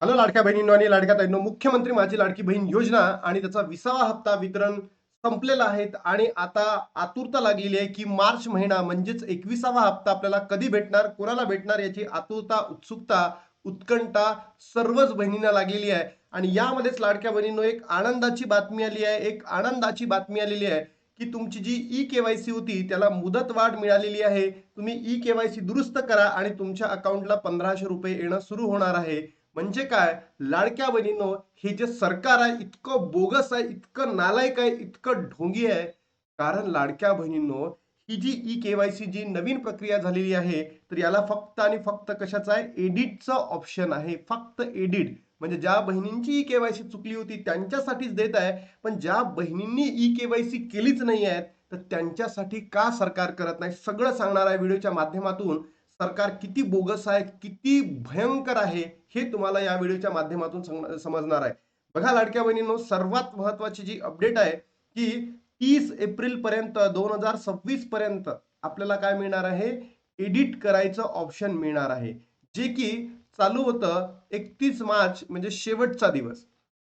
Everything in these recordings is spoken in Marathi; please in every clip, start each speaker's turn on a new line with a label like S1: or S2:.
S1: हॅलो लाडक्या बहिणींनो आणि लाडक्या ताईंनो, मुख्यमंत्री माझी लाडकी बहीण योजना आणि त्याचा 20वा हप्ता वितरण संपलेला आहे आणि आता आतुरता लागलेली आहे की मार्च महिना म्हणजेच 21वा हप्ता आपल्याला कधी भेटणार, कोणाला भेटणार याची आतुरता, उत्सुकता, उत्कंठा सर्वच बहिणींना लागलेली आहे. आणि यामध्येच लाडक्या बहिणींनो एक आनंदाची बातमी आली आहे, एक आनंदाची बातमी आलेली आहे की तुमची जी ई-केवायसी होती त्याला मुदतवाढ मिळालेली आहे. तुम्ही ई-केवायसी दुरुस्त करा आणि तुमच्या अकाउंटला ₹1500 येणं सुरू होणार आहे. म्हणजे काय लाडक्या बहिणींनो, हे जे सरकार आहे इतकं बोगस आहे, इतकं नालायक आहे, इतकं ढोंगी आहे. कारण लाडक्या बहिणींनो, ही जी ई-केवायसी जी नवीन प्रक्रिया झालेली आहे, तर याला फक्त आणि फक्त कशाचं आहे, एडिटचं ऑप्शन आहे. फक्त एडिट म्हणजे ज्या बहिणींची ई-केवायसी चुकली होती त्यांच्यासाठीच देत आहे. पण ज्या बहिणींनी ई-केवायसी केलीच नाही आहे, तर त्यांच्यासाठी का सरकार करत नाही, सगळं सांगणार आहे व्हिडिओच्या माध्यमातून. सरकार किती बोगस आहे, किती भयंकर आहे, हे तुम्हाला या व्हिडिओच्या माध्यमातून समजणार आहे. बघा लाडक्या बहिणींनो, सर्वात महत्वाची जी अपडेट आहे की 30 एप्रिल पर्यंत 2026 पर्यंत आपल्याला काय मिळणार आहे, एडिट करायचं ऑप्शन मिळणार आहे, जे की चालू होतं 31 मार्च म्हणजे शेवटचा दिवस.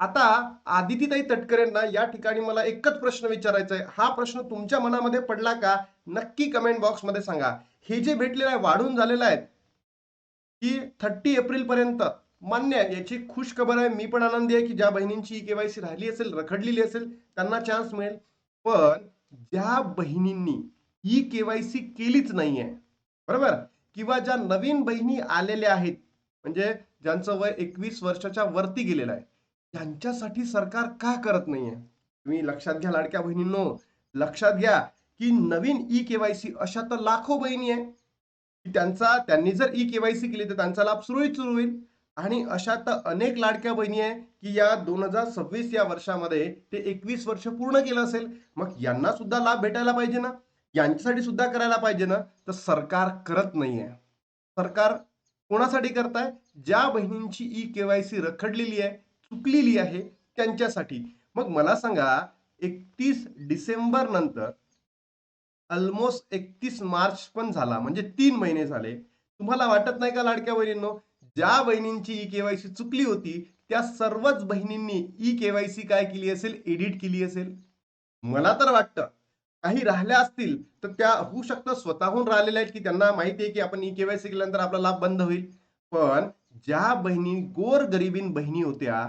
S1: आता आदितीताई तटकरेंना या ठिकाणी मला एकच प्रश्न विचारायचा आहे. हा प्रश्न तुमच्या मनामध्ये पडला का? नक्की कमेंट बॉक्स मध्ये सांगा. हे जे भेटलेलं आहे वाढून झालेलं आहे की 30 एप्रिल पर्यंत मान्य आहे, याची खुश खबर आहे. मी पण आनंदी आहे की ज्या बहिणींची ई-केवायसी राहिली असेल, रखडलेली असेल, त्यांना चान्स मिळेल. पण ज्या बहिणींनी ई-केवायसी केलीच नाहीये, बरोबर, किंवा ज्या नवीन बहिणी आलेल्या आहेत, म्हणजे ज्यांचं वय 21 वर्षाच्या वरती गेलेलं आहे, त्यांच्यासाठी सरकार का करत नाहीये? तुम्ही लक्षात घ्या लाडक्या बहिणींनो, लक्षात घ्या की नवीन ई-केवायसी अशा तर लाखो बहिणी आहे की त्यांनी जर ई-केवायसी केली तर त्यांचा लाभ सुरळीत सुरू होईल. आणि अशा तर अनेक लाडक्या बहिणी आहे की या 2026 या वर्षामध्ये ते 21 वर्ष पूर्ण केलं असेल. मग यांना सुद्धा लाभ भेटायला पाहिजे ना, यांच्यासाठी सुद्धा करायला पाहिजे ना. तर सरकार करत नाहीये. सरकार कोणासाठी करताय? ज्या बहिणींची ई-केवायसी रखडलेली आहे, चुकलेली आहे, त्यांच्यासाठी. मग मला सांगा, 31 डिसेंबर नंतर ऑलमोस्ट 31 मार्च पण झाला, म्हणजे 3 महिने झाले. तुम्हाला वाटत नाही का लाडक्या बहिणींनो, ज्या बहिणींची ई केवायसी चुकली होती त्या सर्वच बहिणींनी ई केवायसी काय केली असेल, एडिट केली असेल. मला तर वाटतं काही राहिल्या असतील तर त्या होऊ शकतं स्वतःहून राहिलेल्या आहेत की त्यांना माहिती आहे की आपण ई केवायसी केल्यानंतर आपला लाभ बंद होईल. पण ज्या बहिणी गोर गरिबीन बहिणी होत्या,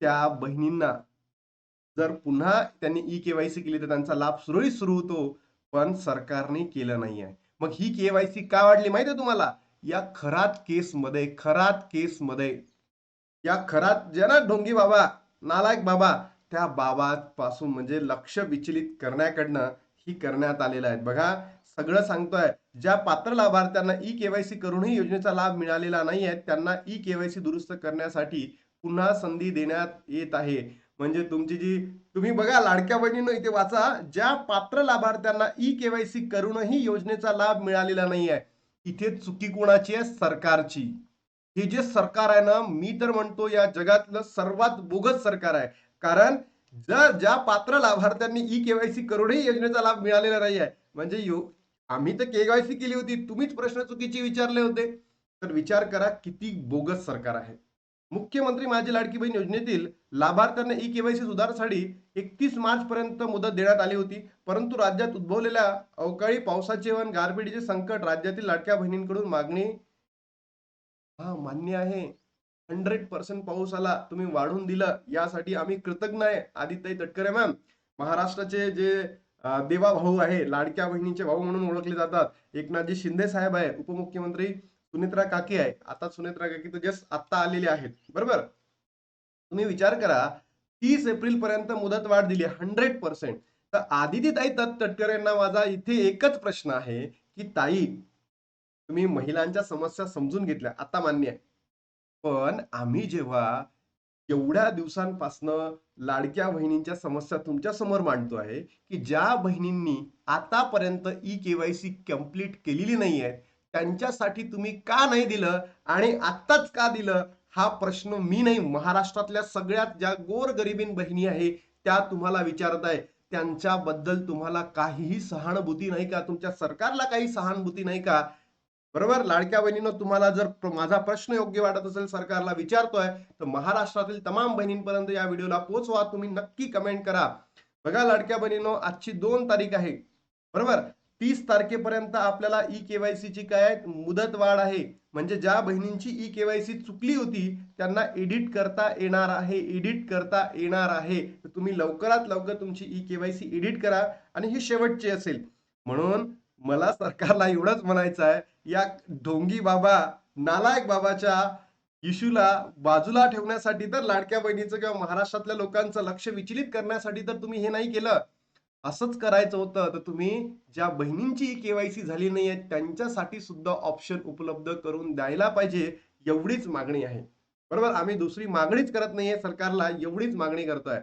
S1: त्या बहिणींना जर पुन्हा त्यांनी ई केवायसी केली तर त्यांचा लाभ सुरळीत सुरू होतो. पण सरकारने केलं नाहीये. मग ही केवायसी का वाढली माहिती आहे तुम्हाला? या खरात केसमध्ये या खरात जे ना ढोंगी बाबा, नालायक बाबा, त्या बाबापासून म्हणजे लक्ष विचलित करण्याकडनं ही करण्यात आलेलं आहे. बघा, सगळं सांगतोय. ज्या पात्र लाभार्थ्यांना ई केवायसी करूनही योजनेचा लाभ मिळालेला नाहीये, त्यांना ई केवायसी दुरुस्त करण्यासाठी पुन्हा संधी देण्यात येत आहे. म्हणजे तुमची जी तुम्ही बघा लाडक्या बहिणींनो, इथे वाचा, ज्या पात्र लाभार्थ्यांना ई केवायसी करूनही योजनेचा लाभ मिळालेला नाहीये, इथे चुकी कोणाची आहे? सरकारची. हे जे सरकार आहे ना, मी तर म्हणतो या जगातलं सर्वात बोगस सरकार आहे. कारण जर ज्या पात्र लाभार्थ्यांनी ई केवायसी करूनही योजनेचा लाभ मिळालेला नाही आहे, म्हणजे आम्ही तर केवायसी केली होती, तुम्हीच प्रश्न चुकीचे विचारले होते. तर विचार करा किती बोगस सरकार आहे. मुख्यमंत्री माझी लाडकी बहीण योजनेतील लाभार्थ्यांना ई केवायसी सुधारण्यासाठी 31 मार्च पर्यंत मुदत देण्यात आली होती. परंतु राज्यात उद्भवलेल्या अवकाळी पावसाचे व गारपिटीचे संकट राज्यातील लाडक्या बहिणींकडून मागणी, हा मान्य आहे, 100% पाऊस आला, तुम्ही वाढून दिलं, यासाठी आम्ही कृतज्ञ आहे. आदित्यताई तटकरे मॅम, महाराष्ट्राचे जे देवा भाऊ आहे, लाडक्या बहिणीचे भाऊ म्हणून ओळखले जातात. एकनाथजी शिंदे साहेब आहे, उपमुख्यमंत्री सुनेत्रा काकी आहे. आता सुनेत्रा काकी तर जस्ट आता आलेले आहेत, बरोबर. तुम्ही विचार करा, 30 एप्रिल पर्यंत मुदत वाढ दिली 100%. तर आदितीताई तटकरेंना माझा इथे एकच प्रश्न आहे की ताई, तुम्ही महिलांच्या समस्या समजून घेतल्या, आता मान्य आहे. पण आम्ही जेव्हा एवढ्या दिवसांपासनं लाडक्या बहिणींच्या समस्या तुमच्या समोर मांडतो आहे की ज्या बहिणींनी आतापर्यंत ई केवायसी कंप्लीट केलेली नाही आहे, त्यांच्यासाठी तुम्ही का नाही दिलं आणि आत्ताच का दिलं, हा प्रश्न मी नाही, महाराष्ट्रातल्या सगळ्यात ज्या गोरगरिबीन बहिणी आहे त्या तुम्हाला विचारत आहे. त्यांच्याबद्दल तुम्हाला काहीही सहानुभूती नाही का? तुमच्या सरकारला काही सहानुभूती नाही का? बरोबर. लाडक्या बहिणींनो, तुम्हाला जर माझा प्रश्न योग्य वाटत असेल, सरकारला विचारतोय, तर महाराष्ट्रातील तमाम बहिणींपर्यंत या व्हिडिओला पोहोचवा. तुम्ही नक्की कमेंट करा. बघा लाडक्या बहिणींनो, आजची 2 तारीख आहे. बरोबर. 30 तारखेपर्यंत आपल्याला ई-केवायसीची काय आहे, मुदतवाढ आहे. म्हणजे ज्या बहिणींची ई-केवायसी चुकली होती, त्यांना एडिट करता येणार आहे. एडिट करता येणार आहे. तर तुम्ही लवकरात लवकर तुमची ई-केवायसी एडिट करा आणि ही शेवटची असेल. म्हणून मला सरकारला एवढंच म्हणायचं आहे, या ढोंगी बाबा, नालायक बाबाच्या इश्यूला बाजूला ठेवण्यासाठी तर लाडक्या बहिणीचं किंवा महाराष्ट्रातल्या लोकांचं लक्ष विचलित करण्यासाठी तर तुम्ही हे नाही केलं. असंच करायचं होतं तर तुम्ही ज्या बहिणींची केवायसी झाली नाहीये त्यांच्यासाठी सुद्धा ऑप्शन उपलब्ध करून द्यायला पाहिजे, एवढीच मागणी आहे. बरोबर. आम्ही दुसरी मागणीच करत नाहीये सरकारला, एवढीच मागणी करतोय.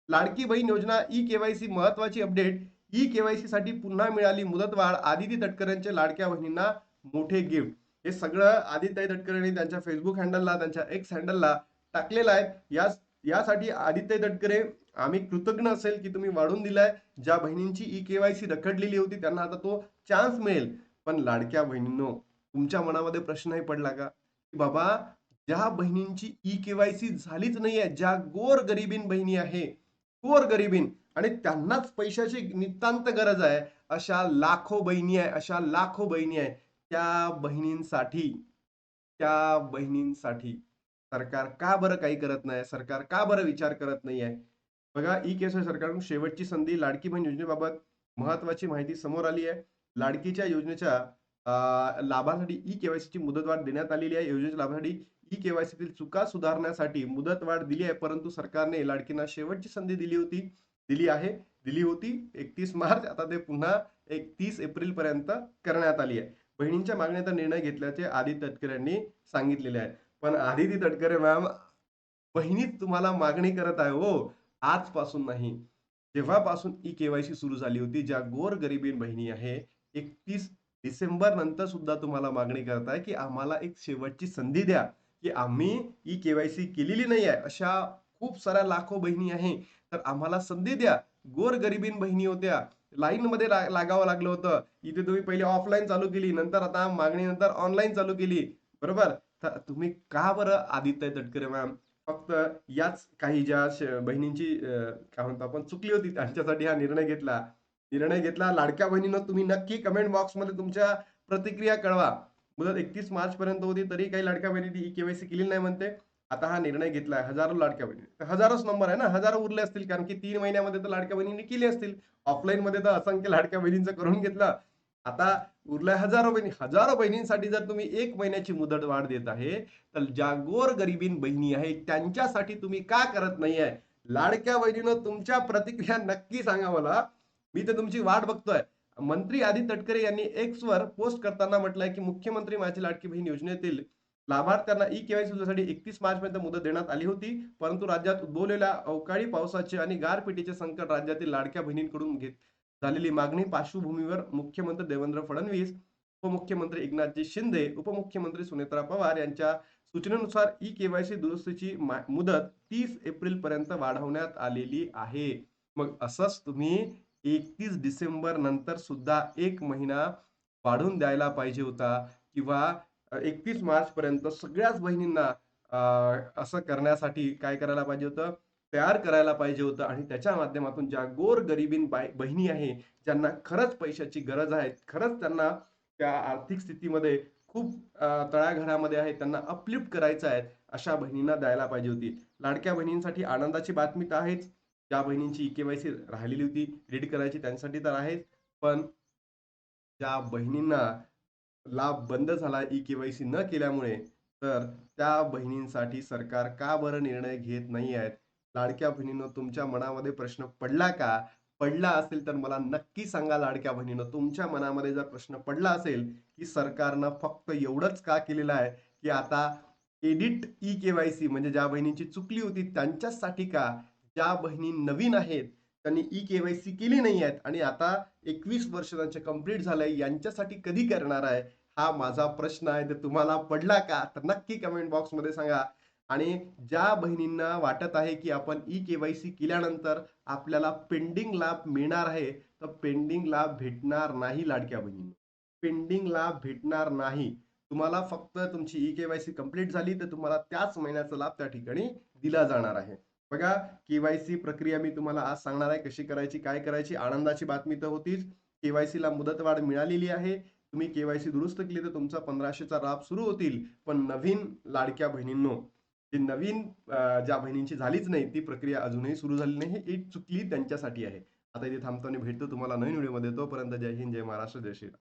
S1: लाडकी बहीण योजना ई केवायसी महत्वाची अपडेट. ई केवायसी साठी पुन्हा मिळाली मुदतवाढ. आदिती तटकरेंचे लाडक्या बहिणींना मोठे गिफ्ट. हे सगळं आदित्य तटकरेंनी त्यांच्या फेसबुक हँडलला, त्यांच्या एक्स हँडलला टाकलेलं आहे. यासाठी आदित्य तटकरे आम्ही कृतज्ञ असेल की तुम्ही वाढून दिलाय. ज्या बहिणींची ई केवायसी रखडलेली होती त्यांना आता तो चान्स मिळेल. पण लाडक्या बहिणींनो, तुमच्या मनामध्ये प्रश्नही पडला का की बाबा, ज्या बहिणींची ई केवायसी झालीच नाहीये, ज्या गोरगरिबीन बहिणी आहे, गोरगरिबीन, आणि त्यांनाच पैशाची नितांत गरज आहे, अशा लाखो बहिणी आहे, अशा लाखो बहिणी आहे. त्या बहिणींसाठी, त्या बहिणींसाठी सरकार का बरं काही करत नाही? सरकार का बरं विचार करत नाहीये? बघा, ई केवायसी सरकारकडून शेवटची संधी. लाडकी बहीण योजनेबाबत महत्वाची माहिती समोर आली आहे. लाडकीच्या योजनेच्या लाभासाठी ई केवायसीची मुदतवाढ देण्यात आलेली आहे. योजनेच्या लाभासाठी ई केवायसीतील चुका सुधारण्यासाठी मुदतवाढ दिली आहे, परंतु सरकारने लाडकींना शेवटची संधी दिली आहे, दिली होती 31 मार्च. आता ते पुन्हा 31 एप्रिल पर्यंत करण्यात आली आहे. बहिणींच्या मागणीचा निर्णय घेतल्याचे आदित्य तटकरे यांनी सांगितलेले आहे. पण आदिती तटकरे मॅम, बहिणीच तुम्हाला मागणी करत आहे हो, आजपासून नाही. जेव्हापासून ई केवायसी सुरू झाली होती, ज्या गोरगरीबीन बहिणी आहे, 31 डिसेंबर नंतर सुद्धा तुम्हाला मागणी करताय की आम्हाला एक शेवटची संधी द्या, की आम्ही ई केवायसी केलेली नाही आहे. अशा खूप साऱ्या लाखो बहिणी आहे, तर आम्हाला संधी द्या. गोरगरिबीन बहिणी होत्या, लाईनमध्ये लागावं लागलं होतं. इथे तुम्ही पहिले ऑफलाईन चालू केली, नंतर आता मागणीनंतर ऑनलाईन चालू केली. बरोबर. तर तुम्ही का बरं आदित्य तटकरे मॅम, फक्त याच काही ज्या बहिणींची काय म्हणतो आपण, चुकली होती त्यांच्यासाठी हा निर्णय घेतला. लाडक्या बहिणींनो, तुम्ही नक्की कमेंट बॉक्समध्ये तुमच्या प्रतिक्रिया कळवा. मुदत 31 मार्च पर्यंत होती, तरी काही लाडक्या बहिणींनी ई केवायसी केलेली नाही म्हणते. आता हा निर्णय घेतलाय. हजारो लाडक्या बहिणी, हजारोच नंबर आहे ना, हजारो उरले असतील, कारण की 3 महिन्यामध्ये तर लाडक्या बहिणींनी केली असतील. ऑफलाईन मध्ये तर असंख्य लाडक्या बहिणींचं करून घेतलं. आता उरल्या हजारो बहिणी. हजारो बहिणींसाठी जर तुम्ही 1 महिन्याची मुदत वाढ देत आहे, तर ज्या गोरगरिबीन बहिणी आहेत त्यांच्यासाठी तुम्ही का करत नाहीये? लाडक्या बहिणीनं, तुमच्या प्रतिक्रिया नक्की सांगा मला. मी तर तुमची वाट बघतोय. मंत्री आदित्य तटकरे यांनी एक्स वर पोस्ट करताना म्हटलंय की मुख्यमंत्री माझी लाडकी बहीण योजनेतील लाभार्थ्यांना ई केवायसी साठी 31 मार्च पर्यंत मुदत देण्यात आली होती, परंतु राज्यात उद्भवलेल्या अवकाळी पावसाचे आणि गारपिटीचे संकट, राज्यातील लाडक्या बहिणींकडून झालेली मागणी पार्श्वभूमीवर मुख्यमंत्री देवेंद्र फडणवीस, उपमुख्यमंत्री एकनाथजी शिंदे, उपमुख्यमंत्री सुनेत्रा पवार यांच्या सूचनेनुसार ई केवायसी दुरुस्तीची मुदत 30 एप्रिल पर्यंत वाढवण्यात आलेली आहे. मग असंच तुम्ही 31 डिसेंबर नंतर सुद्धा 1 महिना वाढून द्यायला पाहिजे होता, किंवा 31 मार्च पर्यंत सगळ्याच बहिणींना असं करण्यासाठी काय करायला पाहिजे होतं, तयार करायला पाहिजे होतं. आणि त्याच्या माध्यमातून ज्या गोरगरिबीन बहिणी आहे, ज्यांना खरंच पैशाची गरज आहे, खरंच त्यांना त्या आर्थिक स्थितीमध्ये खूप तळागाळामध्ये आहे, त्यांना अपलिफ्ट करायचं आहे, अशा बहिणींना द्यायला पाहिजे होती. लाडक्या बहिणींसाठी आनंदाची बातमी तर आहेच. ज्या बहिणींची ई-केवायसी राहिलेली होती, रीड करायची, त्यांसाठी तर आहेच. पण ज्या बहिणींना लाभ बंद झाला ई-केवायसी न केल्यामुळे, तर त्या बहिणींसाठी सरकार का बरं निर्णय घेत नाही आहेत? लाडक्या बहिणींनो, तुमच्या मनामध्ये प्रश्न पडला का? पडला असेल तर मला नक्की सांगा लाडक्या बहिणींनो. तुमच्या मनामध्ये जर प्रश्न पडला असेल, की सरकारनं फक्त एवढंच का केलेलं आहे, की आता एडिट ई-केवायसी, म्हणजे ज्या बहिणींची चुकली होती त्यांच्याचसाठी का? ज्या बहिणी नवीन आहेत, त्यांनी ई-केवायसी केली नाही आहेत आणि आता 21 वर्ष त्यांचे कंप्लीट झालंय, यांच्यासाठी कधी करणार आहे? हा माझा प्रश्न आहे. तर तुम्हाला पडला का? तर नक्की कमेंट बॉक्समध्ये सांगा. आणि ज्या बहिणींना वाटत आहे, की आपण ई-केवायसी केल्यानंतर आपल्याला पेंडिंग लाभ मिळणार आहे, तर पेंडिंग लाभ भेटणार नाही लाडक्या बहिणींनो. पेंडिंग लाभ भेटणार नाही. तुम्हाला फक्त तुमची ई-के-वाय-सी कंप्लीट झाली तर तुम्हाला त्याच महिन्याचा लाभ त्या ठिकाणी दिला जाणार आहे. बघा, के-वाय-सी प्रक्रिया मी तुम्हाला आज सांगणार आहे कशी करायची, काय करायची. आनंदाची बातमी तर होतीच. के-वाय-सीला मुदतवाढ मिळालेली आहे. तुम्ही के-वाय-सी दुरुस्त केली तर तुमचा 1500चा लाभ सुरू होतील. पण नवीन लाडक्या बहिणींनो, जी नवीन ज्या बहिणींची झालीच नाही ती प्रक्रिया अजूनही सुरू झाली नाही. ही चुकली त्यांच्यासाठी आहे. आता इथे थांबतो आणि भेटतो तुम्हाला नवीन व्हिडिओमध्ये. तोपर्यंत जय हिंद, जय महाराष्ट्र, जय श्रीराम.